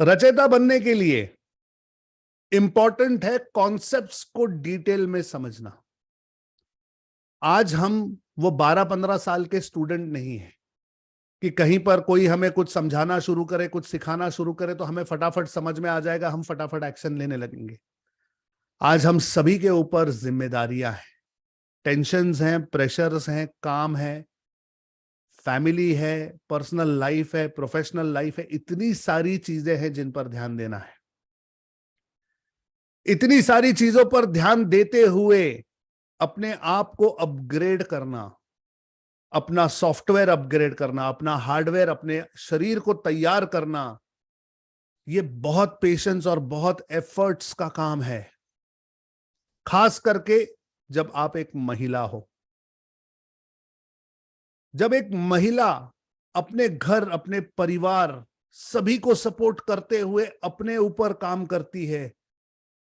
रचयिता बनने के लिए इंपॉर्टेंट है कॉन्सेप्ट्स को डिटेल में समझना। आज हम वो 12-15 साल के स्टूडेंट नहीं है कि कहीं पर कोई हमें कुछ समझाना शुरू करे, कुछ सिखाना शुरू करे तो हमें फटाफट समझ में आ जाएगा, हम फटाफट एक्शन लेने लगेंगे। आज हम सभी के ऊपर जिम्मेदारियां हैं, टेंशन्स हैं, प्रेशर्स हैं, काम है, फैमिली है, पर्सनल लाइफ है, प्रोफेशनल लाइफ है। इतनी सारी चीजें हैं जिन पर ध्यान देना है। इतनी सारी चीजों पर ध्यान देते हुए अपने आप को अपग्रेड करना, अपना सॉफ्टवेयर अपग्रेड करना, अपना हार्डवेयर, अपने शरीर को तैयार करना, ये बहुत पेशेंस और बहुत एफर्ट्स का काम है। खास करके जब आप एक महिला हो। जब एक महिला अपने घर, अपने परिवार, सभी को सपोर्ट करते हुए अपने ऊपर काम करती है,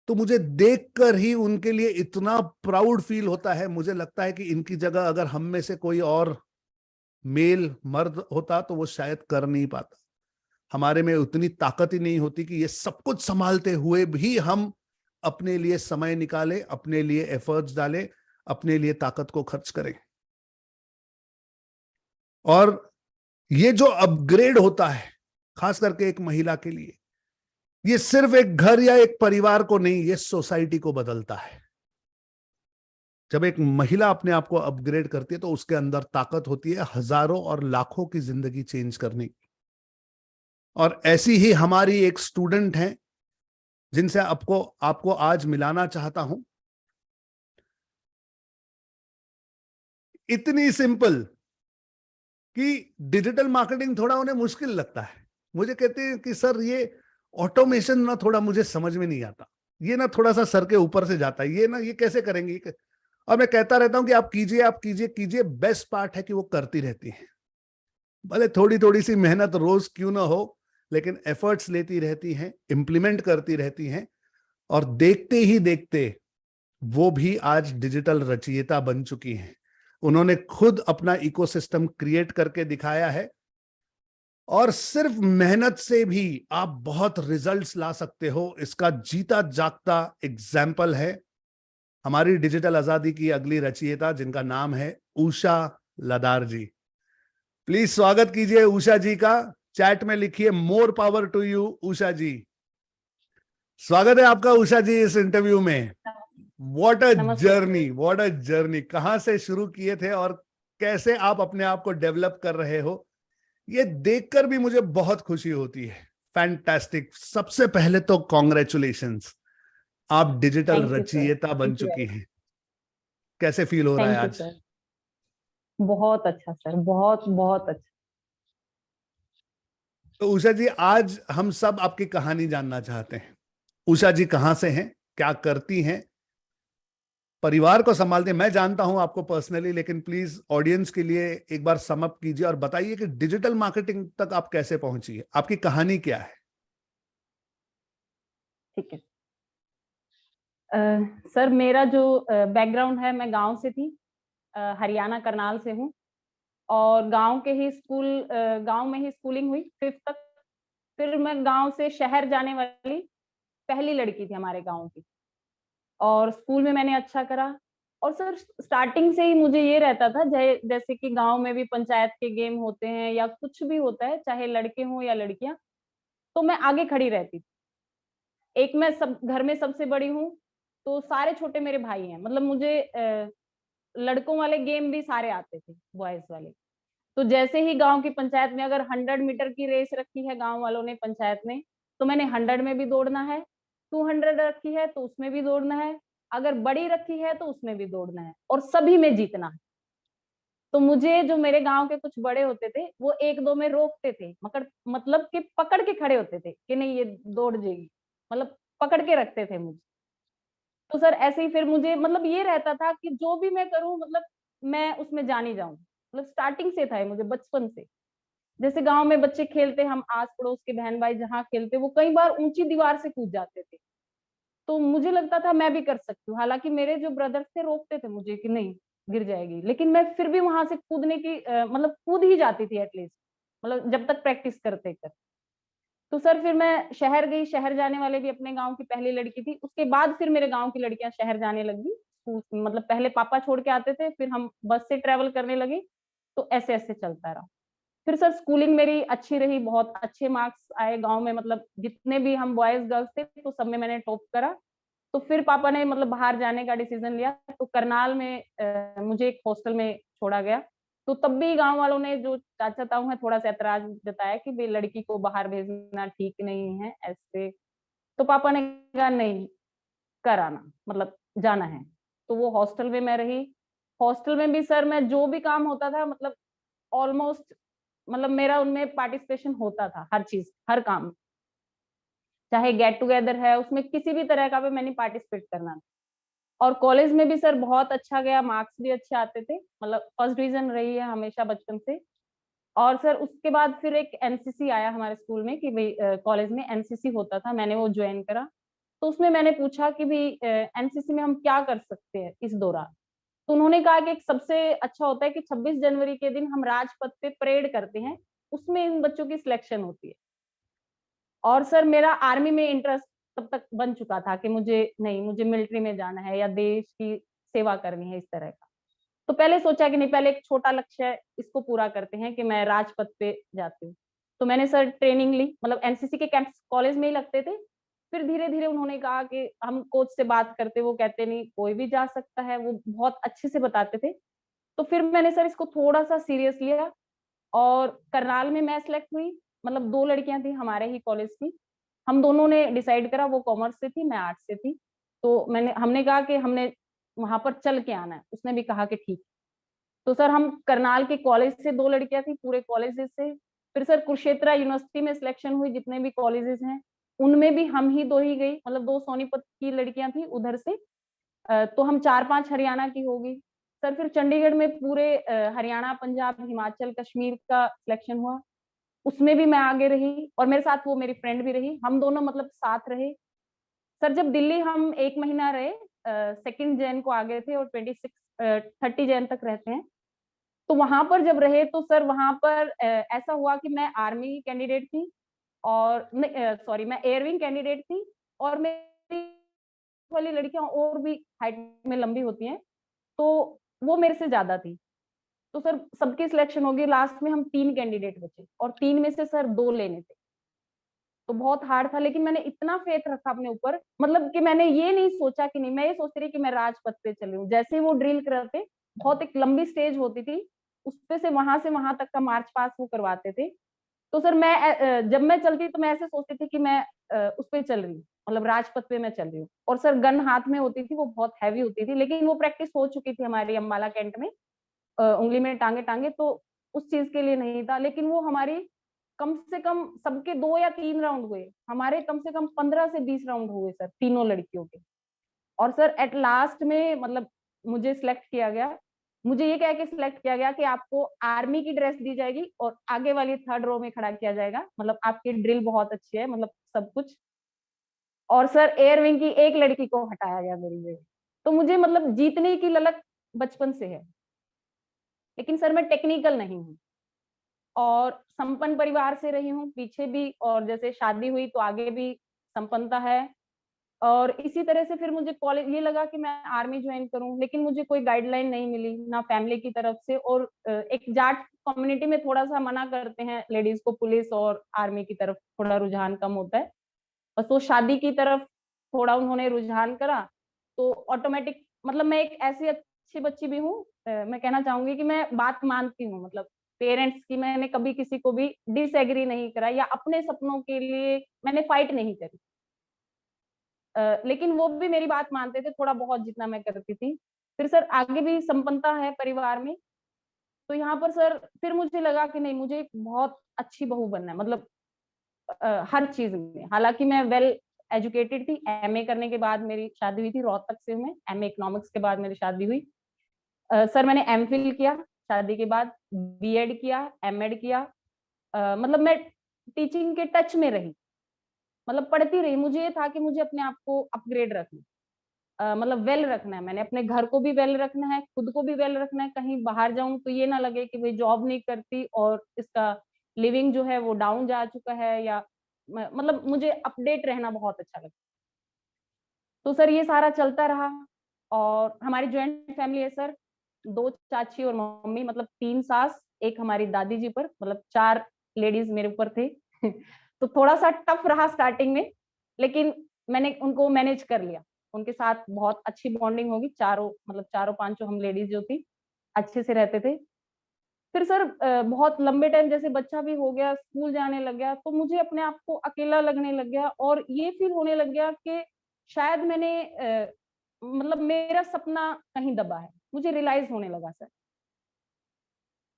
तो मुझे देखकर ही उनके लिए इतना प्राउड फील होता है। मुझे लगता है कि इनकी जगह अगर हम में से कोई और मेल मर्द होता तो वो शायद कर नहीं पाता। हमारे में उतनी ताकत ही नहीं होती कि ये सब कुछ संभालते हुए भी हम अपने लिए समय निकालें, अपने लिए एफर्ट्स डालें, अपने लिए ताकत को खर्च करें। और ये जो अपग्रेड होता है खास करके एक महिला के लिए, ये सिर्फ एक घर या एक परिवार को नहीं, ये सोसाइटी को बदलता है। जब एक महिला अपने आप को अपग्रेड करती है तो उसके अंदर ताकत होती है हजारों और लाखों की जिंदगी चेंज करने की। और ऐसी ही हमारी एक स्टूडेंट है जिनसे आपको आपको आज मिलाना चाहता हूं। इतनी सिंपल कि डिजिटल मार्केटिंग थोड़ा उन्हें मुश्किल लगता है। मुझे कहते हैं कि सर ये ऑटोमेशन ना थोड़ा मुझे समझ में नहीं आता, ये ना थोड़ा सा सर के ऊपर से जाता है, ये ना ये कैसे करेंगे। और मैं कहता रहता हूं कि आप कीजिए, आप कीजिए कीजिए। बेस्ट पार्ट है कि वो करती रहती है, भले थोड़ी थोड़ी सी मेहनत रोज क्यों ना हो, लेकिन एफर्ट्स लेती रहती हैं, इंप्लीमेंट करती रहती हैं। और देखते ही देखते वो भी आज डिजिटल रचयिता बन चुकी हैं। उन्होंने खुद अपना इकोसिस्टम क्रिएट करके दिखाया है। और सिर्फ मेहनत से भी आप बहुत रिजल्ट्स ला सकते हो, इसका जीता जागता एग्जाम्पल है हमारी डिजिटल आजादी की अगली रचयिता, जिनका नाम है उषा लदार जी। प्लीज स्वागत कीजिए उषा जी का। चैट में लिखिए more power to you Usha जी। स्वागत है आपका उषा जी इस इंटरव्यू में। What a journey, what a journey. कहां से शुरू किए थे और कैसे आप अपने आप को डेवलप कर रहे हो, ये देखकर भी मुझे बहुत खुशी होती है। फैंटास्टिक। सबसे पहले तो कॉन्ग्रेचुलेशंस, आप डिजिटल रचयिता बन चुकी हैं। कैसे फील हो रहा है आज? सर बहुत अच्छा सर, बहुत बहुत अच्छा। तो उषा जी आज हम सब आपकी कहानी जानना चाहते हैं। उषा जी कहां से हैं, क्या करती हैं, परिवार को संभालते हैं। मैं जानता हूं आपको पर्सनली, लेकिन प्लीज ऑडियंस के लिए एक बार सम अप कीजिए और बताइए कि डिजिटल मार्केटिंग तक आप कैसे पहुंची है, आपकी कहानी क्या है। ठीक है सर, मेरा जो बैकग्राउंड है, मैं गांव से थी, हरियाणा करनाल से हूँ। और गांव के ही स्कूल, गांव में ही स्कूलिंग हुई 5th तक। फिर मैं गांव से शहर जाने वाली पहली लड़की थी हमारे गांव की। और स्कूल में मैंने अच्छा करा। और सर स्टार्टिंग से ही मुझे ये रहता था, जैसे कि गांव में भी पंचायत के गेम होते हैं या कुछ भी होता है, चाहे लड़के हों या लड़कियां, तो मैं आगे खड़ी रहती थी। एक मैं सब घर में सबसे बड़ी हूँ, तो सारे छोटे मेरे भाई हैं। मतलब मुझे लड़कों वाले गेम भी सारे आते थे, बॉयज वाले। तो जैसे ही गांव की पंचायत में अगर 100 मीटर की रेस रखी है गांव वालों ने पंचायत में, तो मैंने 100 में भी दौड़ना है। 200 रखी है तो उसमें भी दौड़ना है। अगर बड़ी रखी है तो उसमें भी दौड़ना है, और सभी में जीतना है। तो मुझे, जो मेरे गांव के कुछ बड़े होते थे, वो एक दो में रोकते थे, मगर मतलब कि पकड़ के खड़े होते थे कि नहीं ये दौड़ जाएगी, मतलब पकड़ के रखते थे मुझे। तो सर ऐसे ही फिर मुझे मतलब ये रहता था कि जो भी मैं करूं, मतलब मैं उसमें जानी जाऊं। मतलब स्टार्टिंग से था ये मुझे, बचपन से। जैसे गांव में बच्चे खेलते, हम आस पड़ोस के बहन भाई जहाँ खेलते, वो कई बार ऊंची दीवार से कूद जाते थे। तो मुझे लगता था मैं भी कर सकती हूँ। हालांकि मेरे जो ब्रदर्स थे रोकते थे मुझे कि नहीं गिर जाएगी, लेकिन मैं फिर भी वहां से कूदने की मतलब कूद ही जाती थी एटलीस्ट, मतलब जब तक प्रैक्टिस करते करते। तो सर फिर मैं शहर गई, शहर जाने वाले भी अपने गाँव की पहली लड़की थी। उसके बाद फिर मेरे गाँव की लड़कियाँ शहर जाने लगी। मतलब पहले पापा छोड़ के आते थे, फिर हम बस से ट्रैवल करने लगे, तो ऐसे-ऐसे चलता रहा। फिर सर स्कूलिंग मेरी अच्छी रही, बहुत अच्छे मार्क्स आए गाँव में, मतलब जितने भी हम बॉयज़ गर्ल्स थे, तो सब में मैंने टॉप करा। तो फिर पापा ने मतलब बाहर जाने का डिसीज़न लिया, तो करनाल में मुझे एक हॉस्टल में छोड़ा गया। तो तब भी गाँव वालों ने, जो चाचा-ताऊ हैं, थोड़ा-सा ऐतराज़ जताया कि भई लड़की को बाहर भेजना ठीक नहीं है, ऐसे। तो पापा ने कहा नहीं, कर आना, मतलब जाना है। तो वो हॉस्टल में मैं रही। हॉस्टल में भी सर मैं जो भी काम होता था, मतलब ऑलमोस्ट, मतलब मेरा उनमें पार्टिसिपेशन होता था, हर चीज़, हर काम। चाहे गेट टुगेदर है, उसमें किसी भी तरह का भी मैंने पार्टिसिपेट करना था। और कॉलेज में भी सर बहुत अच्छा गया, मार्क्स भी अच्छे आते थे, मतलब फर्स्ट डिवीज़न रही है हमेशा बचपन से। और सर उसके बाद फिर एक एनसीसी आया हमारे स्कूल में कि भई कॉलेज में एनसीसी होता था, मैंने वो जॉइन करा। तो उसमें मैंने पूछा कि भई एनसीसी में हम क्या कर सकते हैं इस दौरान? तो उन्होंने कहा कि एक सबसे अच्छा होता है कि 26 जनवरी के दिन हम राजपथ पे परेड करते हैं, उसमें इन बच्चों की सिलेक्शन होती है। और सर मेरा आर्मी में इंटरेस्ट तब तक बन चुका था कि मुझे नहीं, मुझे मिलिट्री में जाना है या देश की सेवा करनी है, इस तरह का। तो पहले सोचा कि नहीं, पहले एक छोटा लक्ष्य है, इसको पूरा करते हैं कि मैं राजपथ पे जाती हूँ। तो मैंने सर ट्रेनिंग ली, मतलब एनसीसी के कैंप्स कॉलेज में ही लगते थे। फिर धीरे-धीरे उन्होंने कहा कि हम कोच से बात करते, वो कहते नहीं कोई भी जा सकता है, वो बहुत अच्छे से बताते थे। तो फिर मैंने सर इसको थोड़ा-सा सीरियस लिया और करनाल में मैं सिलेक्ट हुई, मतलब 2 लड़कियाँ थी हमारे ही कॉलेज की। हम दोनों ने डिसाइड करा, वो कॉमर्स से थी, मैं आर्ट्स से थी। तो हमने कहा कि हमने वहाँ पर चल के आना है, उसने भी कहा कि ठीक। तो सर हम करनाल के कॉलेज से 2 लड़कियाँ थी, पूरे कॉलेजेस से। फिर सर कुरुक्षेत्र यूनिवर्सिटी में सिलेक्शन हुई, जितने भी कॉलेजेस हैं, उनमें भी हम ही 2 ही गई, मतलब 2 सोनीपत की लड़कियाँ थी उधर से। तो हम 4-5 हरियाणा की हो गई। सर फिर चंडीगढ़ में पूरे हरियाणा, पंजाब, हिमाचल, कश्मीर का सिलेक्शन हुआ। उसमें भी मैं आगे रही और मेरे साथ वो मेरी फ्रेंड भी रही। हम दोनों मतलब साथ रहे। सर जब दिल्ली हम 1 महीना रहे, 2 जैन को आ गए थे और 30 जैन तक रहते हैं। तो वहाँ पर जब रहे तो सर वहाँ पर ऐसा हुआ कि मैं आर्मी कैंडिडेट थी और सॉरी, मैं एयर विंग कैंडिडेट थी और मेरी वाली लड़कियाँ और भी हाइट में लंबी होती हैं, तो वो मेरे से ज़्यादा थी। तो सर सबकी सिलेक्शन हो गई, लास्ट में हम 3 कैंडिडेट बचे और 3 में से सर 2 लेने थे। तो बहुत हार्ड था, लेकिन मैंने इतना फेथ रखा अपने ऊपर, मतलब कि मैंने ये नहीं सोचा कि नहीं, मैं ये सोचती रही कि मैं राजपथ पे चली हूँ। जैसे ही वो ड्रिल कराते, बहुत एक लंबी स्टेज होती थी, उसपे से वहां तक का मार्च पास वो करवाते थे। तो सर मैं जब मैं चलती तो मैं ऐसे सोचती थी कि मैं उस पे चल रही हूँ, मतलब राजपथ पे मैं चल रही हूँ। और सर गन हाथ में होती थी, वो बहुत हैवी होती थी, लेकिन वो प्रैक्टिस हो चुकी थी हमारी अम्बाला कैंट में, उंगली में टांगे टांगे, तो उस चीज के लिए नहीं था। लेकिन वो हमारी कम से कम सबके 2 या 3 राउंड हुए, हमारे कम से कम 15 से 20 राउंड हुए सर, तीनों लड़कियों के। और सर एट लास्ट में मतलब मुझे सिलेक्ट किया गया। मुझे ये कह के सिलेक्ट किया गया कि आपको आर्मी की ड्रेस दी जाएगी और आगे वाली 3rd रो में खड़ा किया जाएगा, मतलब आपकी ड्रिल बहुत अच्छी है, मतलब सब कुछ। और सर एयर विंग की एक लड़की को हटाया गया मेरी जगह। तो मुझे मतलब जीतने की ललक बचपन से है, लेकिन सर मैं टेक्निकल नहीं हूँ। और संपन्न परिवार से रही हूँ पीछे भी, और जैसे शादी हुई तो आगे भी संपन्नता है। और इसी तरह से फिर मुझे कॉलेज ये लगा कि मैं आर्मी ज्वाइन करूं, लेकिन मुझे कोई गाइडलाइन नहीं मिली ना फैमिली की तरफ से। और एक जाट कम्युनिटी में थोड़ा सा मना करते हैं लेडीज को, पुलिस और आर्मी की तरफ थोड़ा रुझान कम होता है। बस वो शादी की तरफ थोड़ा उन्होंने रुझान करा, तो ऑटोमेटिक, मतलब मैं एक ऐसी अच्छी बच्ची भी हूँ, मैं कहना चाहूंगी कि मैं बात मानती हूँ, मतलब पेरेंट्स की मैंने कभी किसी को भी डिसएग्री नहीं करा या अपने सपनों के लिए मैंने फाइट नहीं करी। लेकिन वो भी मेरी बात मानते थे थोड़ा बहुत, जितना मैं करती थी। फिर सर आगे भी संपन्नता है परिवार में, तो यहाँ पर सर फिर मुझे लगा कि नहीं, मुझे एक बहुत अच्छी बहू बनना है, मतलब हर चीज में। हालांकि मैं वेल एजुकेटेड थी, एमए करने के बाद मेरी शादी हुई थी, रोहतक से हूँ मैं, एमए इकोनॉमिक्स के बाद मेरी शादी हुई। सर मैंने एमफिल किया, शादी के बाद बीएड किया, एमएड किया। मतलब मैं टीचिंग के टच में रही, मतलब पढ़ती रही। मुझे ये था कि मुझे अपने आप को अपग्रेड रखना, मतलब वेल रखना है, मैंने अपने घर को भी वेल रखना है, खुद को भी वेल रखना है। कहीं बाहर जाऊं तो ये ना लगे कि भाई जॉब नहीं करती और इसका लिविंग जो है वो डाउन जा चुका है, या मतलब मुझे अपडेट रहना बहुत अच्छा लगता है। तो सर ये सारा चलता रहा और हमारी जॉइंट फैमिली है सर, 2 चाची और मम्मी, मतलब 3 सास, 1 हमारी दादी जी पर, मतलब 4 लेडीज मेरे ऊपर थे। तो थोड़ा-सा टफ रहा स्टार्टिंग में, लेकिन मैंने उनको मैनेज कर लिया। उनके साथ बहुत अच्छी बॉन्डिंग होगी, चारों मतलब चारों पाँचों हम लेडीज जो थी, अच्छे से रहते थे। फिर सर बहुत लंबे टाइम जैसे बच्चा भी हो गया, स्कूल जाने लग गया, तो मुझे अपने आप को अकेला लगने लग गया और ये फील होने लग गया कि शायद मैंने मतलब मेरा सपना कहीं दबा है। मुझे रियलाइज़ होने लगा सर।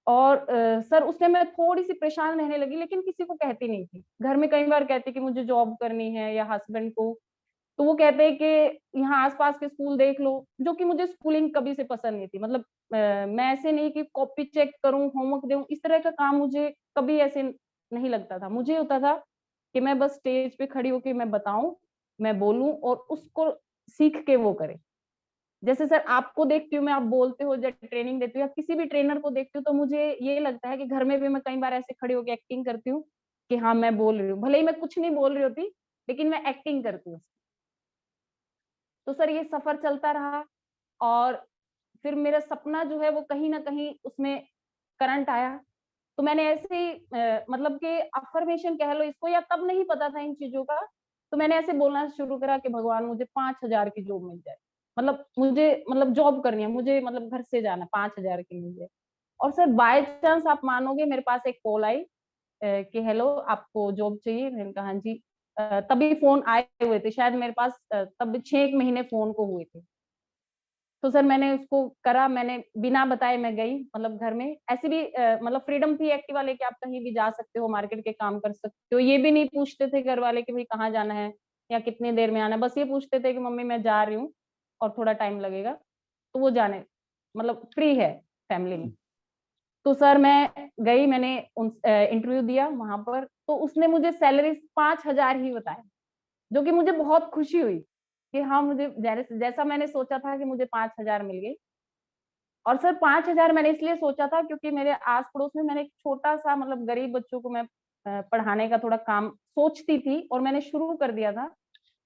और सर उस टाइम मैं थोड़ी-सी परेशान रहने लगी, लेकिन किसी को कहती नहीं थी। घर में कई बार कहती कि मुझे जॉब करनी है या हस्बैंड को, तो वो कहते हैं कि यहाँ आस-पास के स्कूल देख लो, जो कि मुझे स्कूलिंग कभी से पसंद नहीं थी। मतलब मैं ऐसे नहीं कि कॉपी चेक करूँ, होमवर्क दूँ, इस तरह का काम मुझे कभी ऐसे नहीं लगता था। मुझे होता था कि मैं बस स्टेज पे खड़ी होके मैं बताऊँ, मैं बोलूँ और उसको सीख के वो करे। जैसे सर आपको देखती हूँ मैं, आप बोलते हो, जब ट्रेनिंग देती हूँ या किसी भी ट्रेनर को देखती हूँ, तो मुझे ये लगता है कि घर में भी मैं कई बार ऐसे खड़ी होके एक्टिंग करती हूँ कि हाँ, मैं बोल रही हूँ। भले ही मैं कुछ नहीं बोल रही होती, लेकिन मैं एक्टिंग करती हूँ। तो सर ये सफ़र चलता रहा और फिर मेरा सपना जो है वो कहीं न कहीं उसमें करंट आया। तो मैंने ऐसे ही मतलब कि अफ़र्मेशन कह लो इसको, या तब नहीं पता था इन चीज़ों का, तो मैंने ऐसे बोलना शुरू करा कि भगवान मुझे 5,000 की जॉब मिल जाए। मतलब मुझे मतलब जॉब करनी है, मुझे मतलब घर से जाना 5,000 की मिल जाए। और सर बाय चांस आप मानोगे, मेरे पास एक कॉल आई कि हेलो आपको जॉब चाहिए? मैंने कहा हाँ जी। तभी फ़ोन आए हुए थे, शायद मेरे पास तब 6 महीने फ़ोन को हुए थे। तो सर मैंने उसको करा, मैंने बिना बताए मैं गई, मतलब घर में ऐसे भी मतलब फ्रीडम थी एक्टिवा लेके, आप कहीं भी जा सकते हो, मार्केट के काम कर सकते हो। ये भी नहीं पूछते थे घर वाले कि भाई कहाँ जाना है या कितनी देर में आना है। बस ये पूछते थे कि मम्मी मैं जा रही हूँ और थोड़ा टाइम लगेगा, तो वो जाने, मतलब फ्री है फैमिली में। तो सर मैं गई, मैंने इंटरव्यू दिया वहाँ पर, तो उसने मुझे सैलरी 5,000 ही बताया, जो कि मुझे बहुत खुशी हुई कि हाँ, मुझे जैसा मैंने सोचा था कि मुझे 5,000 मिल गई। और सर 5,000 मैंने इसलिए सोचा था क्योंकि मेरे आस-पड़ोस में मैंने एक छोटा-सा, मतलब गरीब बच्चों को मैं पढ़ाने का थोड़ा काम सोचती थी और मैंने शुरू कर दिया था।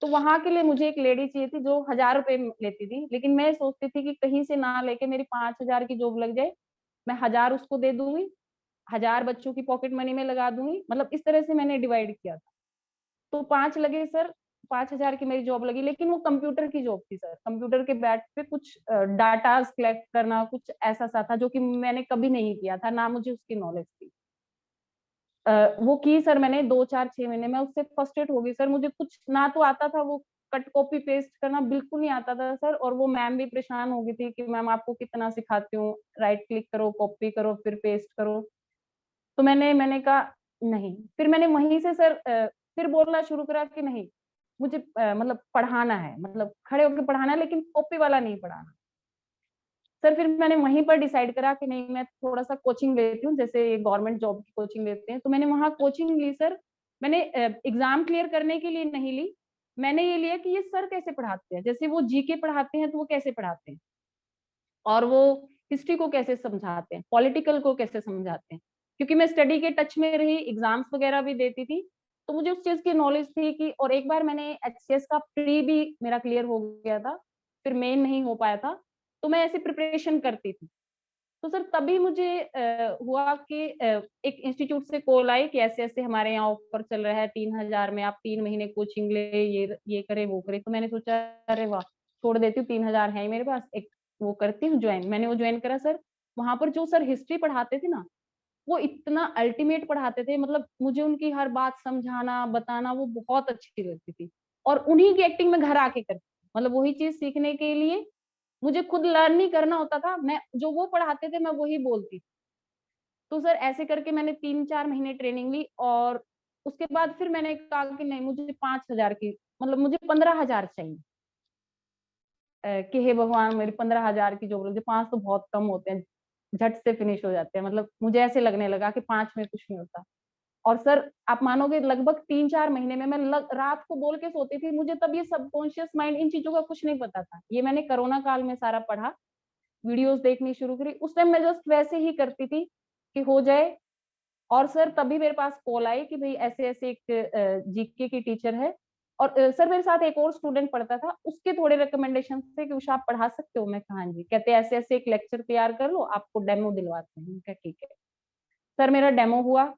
तो वहाँ के लिए मुझे एक लेडी चाहिए थी जो ₹1000 लेती थी, लेकिन मैं सोचती थी कि कहीं से ना लेके मेरी 5,000 की जॉब लग जाए, मैं 1000 उसको दे दूँगी, 1000 बच्चों की पॉकेट मनी में लगा दूँगी, मतलब इस तरह से मैंने डिवाइड किया था। तो 5 लगे सर, 5,000 की मेरी जॉब लगी, लेकिन वो कंप्यूटर की जॉब थी सर। कंप्यूटर के बैठ पे कुछ डाटाज़ कलेक्ट करना, कुछ ऐसा-सा था जो कि मैंने कभी नहीं किया था, ना मुझे उसकी नॉलेज थी। वो की सर मैंने 2, 4, 6 महीने में, उससे फ्रस्ट्रेट हो गई सर। मुझे कुछ ना तो आता था, वो कट कॉपी पेस्ट करना बिल्कुल नहीं आता था सर, और वो मैम भी परेशान हो गई थी कि मैम आपको कितना सिखाती हूँ, राइट क्लिक करो, कॉपी करो, फिर पेस्ट करो। तो मैंने कहा नहीं, फिर मैंने वहीं से सर फिर बोलना शुरू करा कि नहीं, मुझे मतलब पढ़ाना है, मतलब खड़े होके पढ़ाना है, लेकिन कॉपी वाला नहीं पढ़ाना। सर फिर मैंने वहीं पर डिसाइड करा कि नहीं, मैं थोड़ा-सा कोचिंग लेती हूँ, जैसे गवर्नमेंट जॉब की कोचिंग लेते हैं, तो मैंने वहाँ कोचिंग ली सर। मैंने एग्ज़ाम क्लियर करने के लिए नहीं ली, मैंने ये लिया कि ये सर कैसे पढ़ाते हैं, जैसे वो जीके पढ़ाते हैं तो वो कैसे पढ़ाते हैं, और वो हिस्ट्री को कैसे समझाते हैं, पॉलिटिकल को कैसे समझाते हैं। क्योंकि मैं स्टडी के टच में रही, एग्ज़ाम्स वगैरह भी देती थी, तो मुझे उस चीज़ की नॉलेज थी कि, और एक बार मैंने एचसीएस का प्री भी मेरा क्लियर हो गया था, फिर मेन नहीं हो पाया था, तो मैं ऐसे प्रिपरेशन करती थी। तो सर तभी मुझे हुआ कि एक इंस्टीट्यूट से कॉल आई कि ऐसे-ऐसे हमारे यहाँ ऑफर चल रहा है 3,000 में, आप 3 महीने कोचिंग ले, ये करे, वो करे। तो मैंने सोचा अरे वाह! छोड़ देती हूँ, 3,000 है ही मेरे पास, एक वो करती हूँ जॉइन। मैंने वो जॉइन करा सर। वहाँ पर जो सर हिस्ट्री पढ़ाते थे ना, वो इतना अल्टीमेट पढ़ाते थे, मतलब मुझे उनकी हर बात समझाना, बताना वो बहुत अच्छी लगती थी। और उन्हीं की एक्टिंग मैं घर आके करती थी। मतलब वही चीज़ सीखने के लिए मुझे खुद लर्न नहीं करना होता था, मैं जो वो पढ़ाते थे मैं वही बोलती थी। तो सर ऐसे करके मैंने 3-4 महीने ट्रेनिंग ली, और उसके बाद फिर मैंने कहा कि नहीं, मुझे 5,000 की, मतलब मुझे 15,000 चाहिए। कि हे भगवान मेरी 15,000 की जॉब लग जाए, 5 तो बहुत कम होते हैं, झट से फिनिश हो जाते हैं। मतलब मुझे ऐसे लगने लगा कि 5 में कुछ नहीं होता। और सर आप मानोगे लगभग 3-4 महीने में मैं रात को बोल के सोती थी, मुझे तब ये सबकॉन्शियस माइंड इन चीज़ों का कुछ नहीं पता था। ये मैंने कोरोना काल में सारा पढ़ा, वीडियोज़ देखनी शुरू करी, उस टाइम मैं जस्ट वैसे ही करती थी कि हो जाए, और सर तभी मेरे पास कॉल आई कि भाई ऐसे-ऐसे एक जीके की टीचर है और सर मेरे साथ एक और स्टूडेंट पढ़ता था, उसके थोड़े रिकमेंडेशन थे कि उषा आप पढ़ा सकते हो? मैं कहा हाँ जी। कहते ऐसे-ऐसे एक लेक्चर तैयार कर लो, आपको डेमो दिलवाते हैं। मैंने कहा ठीक है। सर मेरा डेमो हुआ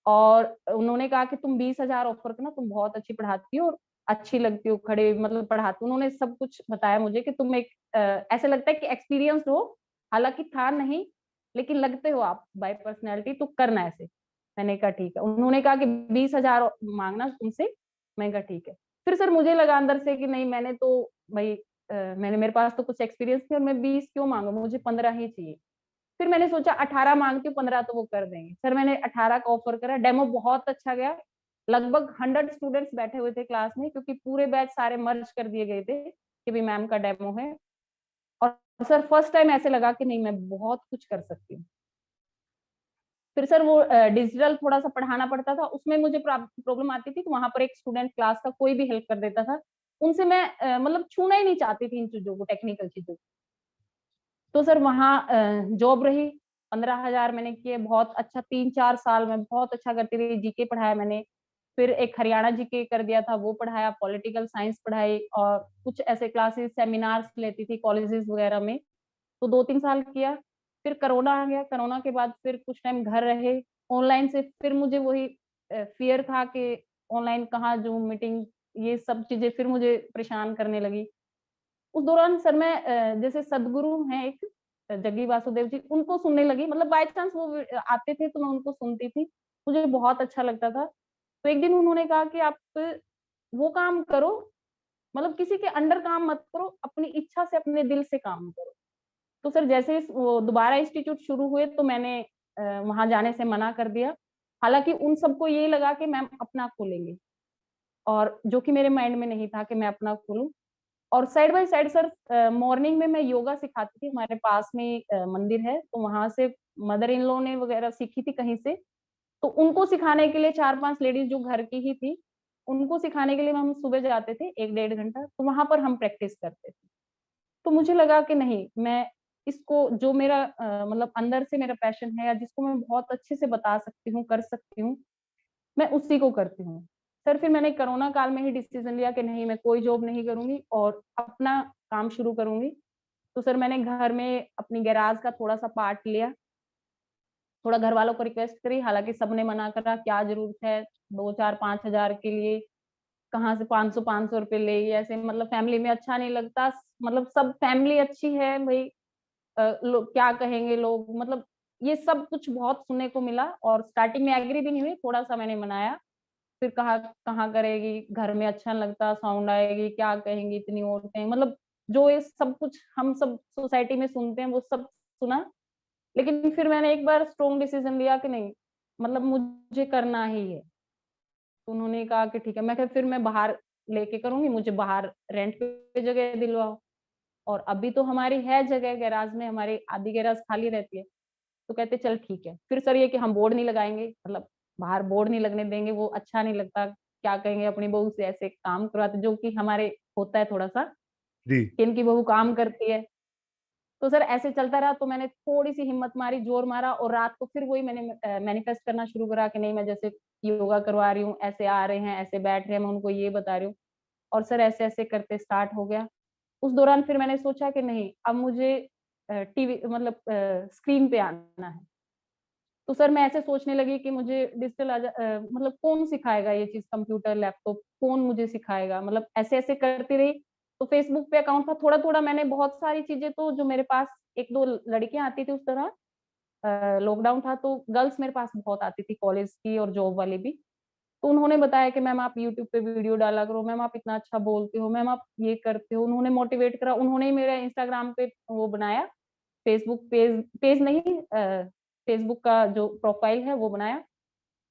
और उन्होंने कहा कि तुम 20,000 ऑफर करना, तुम बहुत अच्छी पढ़ाती हो और अच्छी लगती हो, खड़े मतलब पढ़ाती हो। उन्होंने सब कुछ बताया मुझे कि तुम एक ऐसा लगता है कि एक्सपीरियंस्ड हो, हालाँकि था नहीं, लेकिन लगते हो आप बाय पर्सनैलिटी, तो करना ऐसे। मैंने कहा ठीक है। उन्होंने कहा कि 20,000 माँगना तुमसे, मैंने कहा ठीक है। फिर सर मुझे लगा अंदर से कि नहीं मैंने तो भई मैंने मेरे पास तो कुछ एक्सपीरियंस नहीं और मैं 20 क्यों माँगू, मुझे 15 ही चाहिए। फिर मैंने सोचा 18 माँगती हूँ, 15 तो वो कर देंगे। सर मैंने 18 का ऑफर करा, डेमो बहुत अच्छा गया। लगभग 100 स्टूडेंट्स बैठे हुए थे क्लास में क्योंकि पूरे बैच सारे मर्ज कर दिए गए थे कि भई मैम का डेमो है। और सर फर्स्ट टाइम ऐसे लगा कि नहीं मैं बहुत कुछ कर सकती हूँ। फिर सर वो डिजिटल थोड़ा-सा पढ़ाना पड़ता था, उसमें मुझे प्रॉब्लम आती थी कि वहाँ पर एक स्टूडेंट क्लास का कोई भी हेल्प कर देता था। उनसे मैं मतलब छूना ही नहीं चाहती थी इन चीज़ों को, टेक्निकल चीज़ों को। तो सर वहाँ जॉब रही, 15,000 मैंने किए, बहुत अच्छा 3-4 साल मैं बहुत अच्छा करती रही, जीके पढ़ाया मैंने। फिर एक हरियाणा जीके कर दिया था, वो पढ़ाया, पॉलिटिकल साइंस पढ़ाई और कुछ ऐसे क्लासेस, सेमिनार्स लेती थी कॉलेजेस वगैरह में, तो 2-3 साल किया। फिर कोरोना आ गया, कोरोना के बाद फिर कुछ टाइम घर रहे, ऑनलाइन से फिर मुझे वही फ़ियर था कि ऑनलाइन कहाँ ज़ूम मीटिंग, ये सब चीज़ें फिर मुझे परेशान करने लगी। उस दौरान सर मैं जैसे सद्गुरु हैं एक जग्गी वासुदेव जी, उनको सुनने लगी मतलब बाय चांस वो आते थे तो मैं उनको सुनती थी। मुझे बहुत अच्छा लगता था। तो एक दिन उन्होंने कहा कि आप वो काम करो, मतलब किसी के अंडर काम मत करो, अपनी इच्छा से, अपने दिल से काम करो। तो सर जैसे इस वो दोबारा इंस्टीट्यूट शुरू हुए तो मैंने वहाँ जाने से मना कर दिया। हालाँकि उन सबको ये लगा कि मैम अपना खोलेंगे और जो कि मेरे माइंड में नहीं था कि मैं अपना खोलूँ। और side by side sir morning में मैं योगा सिखाती थी, हमारे पास में मंदिर है, तो वहाँ से मदर इन लॉ ने वगैरह सीखी थी कहीं से, तो उनको सिखाने के लिए 4-5 लेडीज़ जो घर की ही थी, उनको सिखाने के लिए हम सुबह जाते थे 1 डेढ़ घंटा, तो वहाँ पर हम प्रैक्टिस करते थे। तो मुझे लगा कि नहीं, मैं इसको जो मेरा मतलब अंदर से मेरा पैशन है या जिसको मैं बहुत अच्छे से बता सकती हूँ, कर सकती हूँ, मैं उसी को करती हूँ। सर फिर मैंने कोरोना काल में ही डिसीज़न लिया कि नहीं मैं कोई जॉब नहीं करूँगी और अपना काम शुरू करूँगी। तो सर मैंने घर में अपनी गैराज का थोड़ा-सा पार्ट लिया, थोड़ा घरवालों को रिक्वेस्ट करी, हालाँकि सबने मना करा, क्या ज़रूरत है 2, 4, 5,000 के लिए, कहाँ से 500-500 रुपए ले, ये ऐसे मतलब फैमिली में अच्छा नहीं लगता। मतलब सब फैमिली अच्छी है भई लोग क्या कहेंगे लोग, मतलब ये सब कुछ बहुत सुनने को मिला और स्टार्टिंग में एग्री भी नहीं हुई, थोड़ा-सा मैंने मनाया। फिर कहा कहाँ करेगी, घर में अच्छा नहीं लगता, साउंड आएगी, क्या कहेंगी इतनी औरतें, मतलब जो ये सब कुछ हम सब सोसाइटी में सुनते हैं, वो सब सुना। लेकिन फिर मैंने एक बार स्ट्रॉन्ग डिसीज़न लिया कि नहीं, मतलब मुझे करना ही है। तो उन्होंने कहा कि ठीक है, मैं कहा फिर मैं बाहर लेके करूँगी, मुझे बाहर रेंट पे जगह दिलवाओ और अभी तो हमारी है जगह गैराज में, हमारी आधी गैराज खाली रहती है। तो कहते चल ठीक है। फिर सर ये कि हम बोर्ड नहीं लगाएँगे, मतलब बाहर बोर्ड नहीं लगने देंगे, वो अच्छा नहीं लगता। क्या कहेंगे अपनी बहू से ऐसे काम करवाते, जो कि हमारे होता है थोड़ा-सा जी। कि इनकी बहू काम करती है। तो सर ऐसे चलता रहा तो मैंने थोड़ी-सी हिम्मत मारी, ज़ोर मारा और रात को फिर वही मैंने मैनिफेस्ट करना शुरू करा कि नहीं मैं जैसे योगा करवा रही हूँ, ऐसे आ रहे हैं, ऐसे बैठ रहे हैं, मैं उनको ये बता रही हूँ और सर ऐसे-ऐसे करते स्टार्ट हो गया। उस दौरान फिर मैंने सोचा कि नहीं अब मुझे टीवी मतलब स्क्रीन पे आना है। तो सर मैं ऐसे सोचने लगी कि मुझे मतलब कौन सिखाएगा ये चीज़, कंप्यूटर, लैपटॉप, कौन मुझे सिखाएगा? मतलब ऐसे-ऐसे करती रही, तो फेसबुक पे अकाउंट था, थोड़ा-थोड़ा मैंने बहुत सारी चीज़ें तो जो मेरे पास 1-2 लड़कियाँ आती थी उस तरह लॉकडाउन था तो गर्ल्स मेरे पास बहुत आती थी कॉलेज की और जॉब वाली भी। तो उन्होंने बताया कि मैम आप यूट्यूब पे वीडियो डाला करो, मैम आप इतना अच्छा बोलते हो, मैम आप ये करते हो। उन्होंने मोटिवेट करा, उन्होंने ही मेरा इंस्टाग्राम पे वो बनाया, फेसबुक पेज पेज नहीं फेसबुक का जो प्रोफाइल है वो बनाया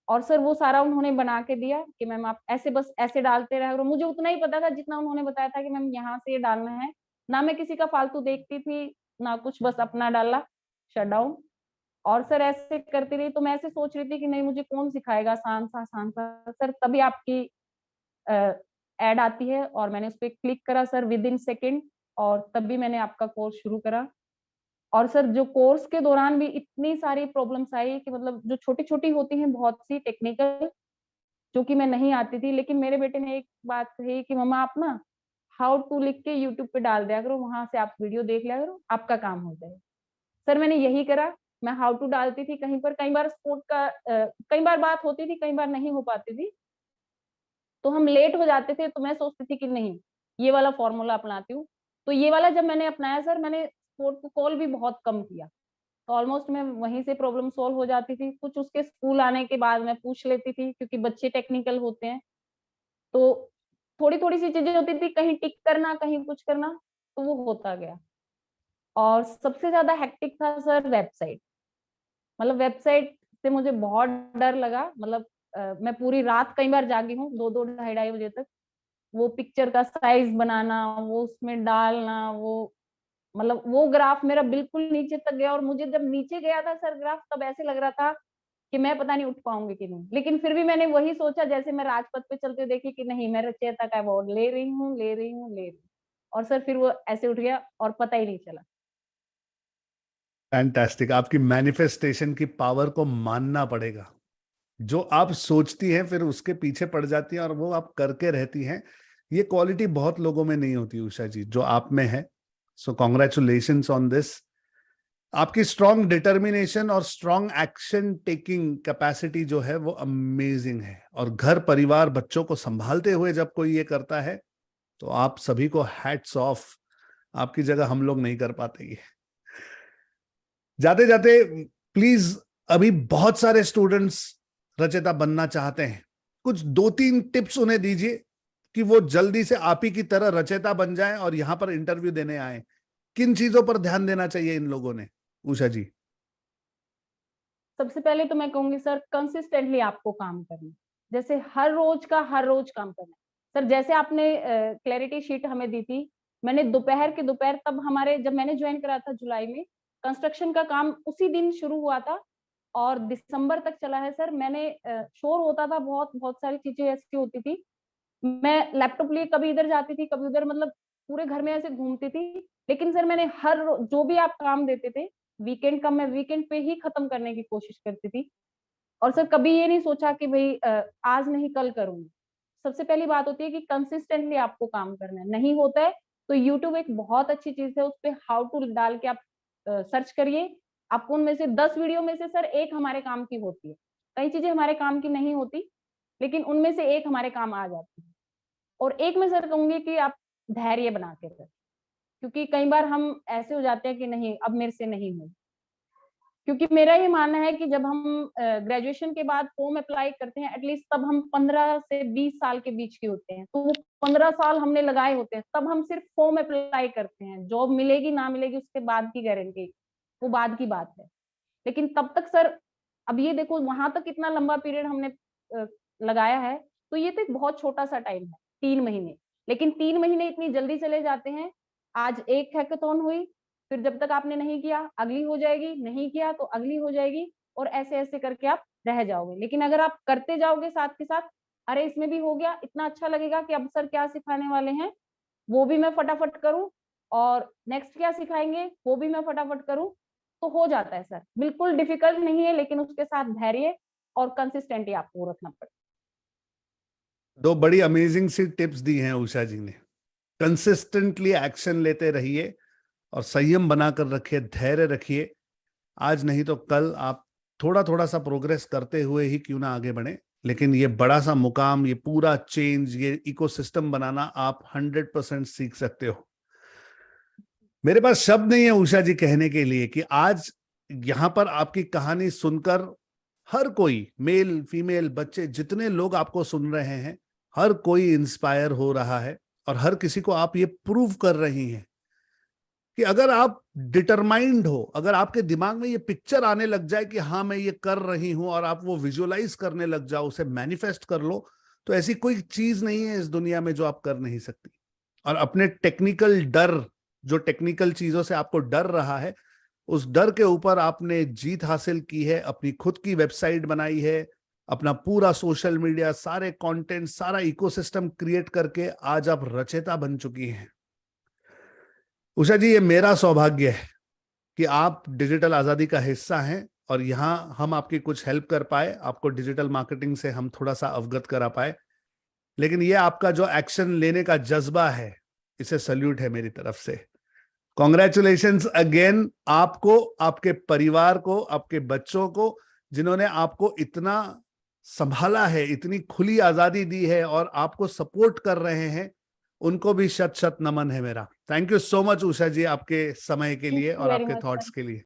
और सर वो सारा उन्होंने बना के दिया कि मैम आप ऐसे बस ऐसे डालते रहा करो। मुझे उतना ही पता था जितना उन्होंने बताया था कि मैम यहाँ से ये डालना है। ना मैं किसी का फालतू देखती थी, ना कुछ, बस अपना डाला, शटडाउन और सर ऐसे करती रही तो मैं ऐसे सोच रही थी कि नहीं मुझे कौन सिखाएगा आसान सा। सर तभी आपकी अ, एड आती है और मैंने उसपे क्लिक करा सर विदिन सेकंड और तभी मैंने आपका कोर्स शुरू करा और सर जो कोर्स के दौरान भी इतनी सारी प्रॉब्लम्स आई कि मतलब जो छोटी छोटी होती हैं बहुत सी टेक्निकल, जो कि मैं नहीं आती थी, लेकिन मेरे बेटे ने एक बात कही कि मम्मा आप ना हाउ टू लिख के यूट्यूब पे डाल दिया करो, वहां से आप वीडियो देख लिया करो, आपका काम हो जाएगा। सर मैंने यही करा, मैं हाउ टू डालती थी कहीं पर, कई बार स्पोर्ट का कई बार बात होती थी, कई बार नहीं हो पाती थी, तो हम लेट हो जाते थे, तो मैं सोचती थी कि नहीं ये वाला फॉर्मूला अपनाती हूँ। तो ये वाला जब मैंने अपनाया सर, मैंने स्पोर्ट को कॉल भी बहुत कम किया, तो ऑलमोस्ट मैं वहीं से प्रॉब्लम सॉल्व हो जाती थी। कुछ उसके स्कूल आने के बाद मैं पूछ लेती थी, क्योंकि बच्चे टेक्निकल होते हैं, तो थोड़ी थोड़ी सी चीजें होती थी, कहीं टिक करना कहीं कुछ करना, तो वो होता गया। और सबसे ज्यादा हेक्टिक था सर वेबसाइट, मतलब वेबसाइट से मुझे बहुत डर लगा, मतलब मैं पूरी रात कई बार जागी हूँ, 2-2 ढाई बजे तक, वो पिक्चर का साइज बनाना, वो उसमें डालना, वो मतलब वो ग्राफ मेरा बिल्कुल नीचे तक गया, और मुझे जब नीचे गया था सर ग्राफ, तब ऐसे लग रहा था कि मैं पता नहीं उठ पाऊंगी कि नहीं, लेकिन फिर भी मैंने वही सोचा, जैसे मैं राजपथ पे चलते देखी कि नहीं मैं रचयिता का अवार्ड ले रही हूँ, ले रही हूँ, ले रही हूँ, और सर फिर वो ऐसे उठ गया और पता ही नहीं चला। फैंटास्टिक। आपकी मैनिफेस्टेशन की पावर को मानना पड़ेगा। जो आप सोचती हैं फिर उसके पीछे पड़ जाती हैं और वो आप करके रहती हैं। ये क्वालिटी बहुत लोगों में नहीं होती उषा जी, जो आप में है। सो कॉन्ग्रेचुलेशंस ऑन दिस। आपकी स्ट्रॉन्ग डिटर्मिनेशन और स्ट्रॉन्ग एक्शन टेकिंग कैपेसिटी जो है वो अमेजिंग है। और घर परिवार बच्चों को संभालते हुए जब कोई ये करता है तो आप सभी को हैट्स ऑफ। आपकी जगह हम लोग नहीं कर पाते ये। जाते जाते प्लीज, अभी बहुत सारे स्टूडेंट्स रचयिता बनना चाहते हैं, कुछ 2-3 टिप्स उन्हें दीजिए कि वो जल्दी से आप ही की तरह रचयिता बन जाएं और यहां पर इंटरव्यू देने आए। किन चीजों पर ध्यान देना चाहिए इन लोगों ने, उषा जी? सबसे पहले तो मैं कहूंगी सर, कंसिस्टेंटली आपको काम करना, जैसे हर रोज का हर रोज काम करना। सर जैसे आपने क्लैरिटी शीट हमें दी थी, मैंने दोपहर के दोपहर, तब हमारे जब मैंने ज्वाइन करा था जुलाई में, कंस्ट्रक्शन का काम उसी दिन शुरू हुआ था और दिसंबर तक चला है सर। मैंने शोर होता था, बहुत बहुत सारी चीजें ऐसी होती थी, मैं लैपटॉप लिए कभी इधर जाती थी कभी उधर, मतलब पूरे घर में ऐसे घूमती थी। लेकिन सर मैंने जो भी आप काम देते थे, वीकेंड का मैं वीकेंड पे ही खत्म करने की कोशिश करती थी। और सर कभी ये नहीं सोचा कि भाई आज नहीं कल करूंगी। सबसे पहली बात होती है कि कंसिस्टेंटली आपको काम करना है, नहीं होता है तो यूट्यूब एक बहुत अच्छी चीज है, उस पर हाउ टू डाल के आप सर्च करिए, आपको उनमें से 10 वीडियो में से सर एक हमारे काम की होती है। कई चीजें हमारे काम की नहीं होती, लेकिन उनमें से एक हमारे काम आ जाती है। और एक मैं सर कहूंगी कि आप धैर्य बना के रखें, क्योंकि कई बार हम ऐसे हो जाते हैं कि नहीं अब मेरे से नहीं हो। क्योंकि मेरा ये मानना है कि जब हम ग्रेजुएशन के बाद फॉर्म अप्लाई करते हैं, एटलीस्ट तब हम 15 से 20 साल के बीच के होते हैं, तो वो 15 साल हमने लगाए होते हैं, तब हम सिर्फ फॉर्म अप्लाई करते हैं, जॉब मिलेगी ना मिलेगी उसके बाद की गारंटी, वो बाद की बात है। लेकिन तब तक सर, अब ये देखो वहां तक इतना लंबा पीरियड हमने लगाया है, तो ये तो एक बहुत छोटा सा टाइम है, 3 महीने। लेकिन 3 महीने इतनी जल्दी चले जाते हैं। आज एक हैकाथॉन हुई, फिर जब तक आपने नहीं किया अगली हो जाएगी, नहीं किया तो अगली हो जाएगी, और ऐसे ऐसे करके आप रह जाओगे। लेकिन अगर आप करते जाओगे साथ के साथ, अरे इसमें भी हो गया, इतना अच्छा लगेगा कि अब सर क्या सिखाने वाले हैं वो भी मैं फटाफट करूं, और नेक्स्ट क्या सिखाएंगे वो भी मैं फटाफट करूं, तो हो जाता है सर। बिल्कुल डिफिकल्ट नहीं है, लेकिन उसके साथ धैर्य और कंसिस्टेंटी आपको रखना पड़ेगा। दो बड़ी अमेजिंग सी टिप्स दी हैं उषा जी ने। कंसिस्टेंटली एक्शन लेते रहिए और संयम बनाकर रखिए, धैर्य रखिए। आज नहीं तो कल आप थोड़ा थोड़ा सा प्रोग्रेस करते हुए ही क्यों ना आगे बढ़े, लेकिन ये बड़ा सा मुकाम, ये पूरा चेंज, ये इकोसिस्टम बनाना आप 100% सीख सकते हो। मेरे पास शब्द नहीं है उषा जी कहने के लिए कि आज यहां पर आपकी कहानी सुनकर हर कोई, मेल फीमेल बच्चे जितने लोग आपको सुन रहे हैं, हर कोई इंस्पायर हो रहा है। और हर किसी को आप ये प्रूव कर रही हैं कि अगर आप डिटरमाइंड हो, अगर आपके दिमाग में ये पिक्चर आने लग जाए कि हाँ मैं ये कर रही हूं, और आप वो विजुअलाइज करने लग जाओ, उसे मैनिफेस्ट कर लो, तो ऐसी कोई चीज नहीं है इस दुनिया में जो आप कर नहीं सकती। और अपने टेक्निकल डर, जो टेक्निकल चीजों से आपको डर रहा है, उस डर के ऊपर आपने जीत हासिल की है, अपनी खुद की वेबसाइट बनाई है, अपना पूरा सोशल मीडिया, सारे कंटेंट, सारा इकोसिस्टम क्रिएट करके आज आप रचयिता बन चुकी हैं। उषा जी, ये मेरा सौभाग्य है कि आप डिजिटल आजादी का हिस्सा हैं और यहाँ हम आपकी कुछ हेल्प कर पाए, आपको डिजिटल मार्केटिंग से हम थोड़ा सा अवगत करा पाए। लेकिन ये आपका जो एक्शन लेने का जज्बा है, इसे सल्यूट है मेरी तरफ से। कॉन्ग्रेचुलेशंस अगेन आपको, आपके परिवार को, आपके बच्चों को, जिन्होंने आपको इतना संभाला है, इतनी खुली आजादी दी है और आपको सपोर्ट कर रहे हैं, उनको भी शत शत नमन है मेरा। Thank you so much Usha जी, आपके समय के थैंक लिए यू और वेरी आपके मच थॉट्स सर। के लिए।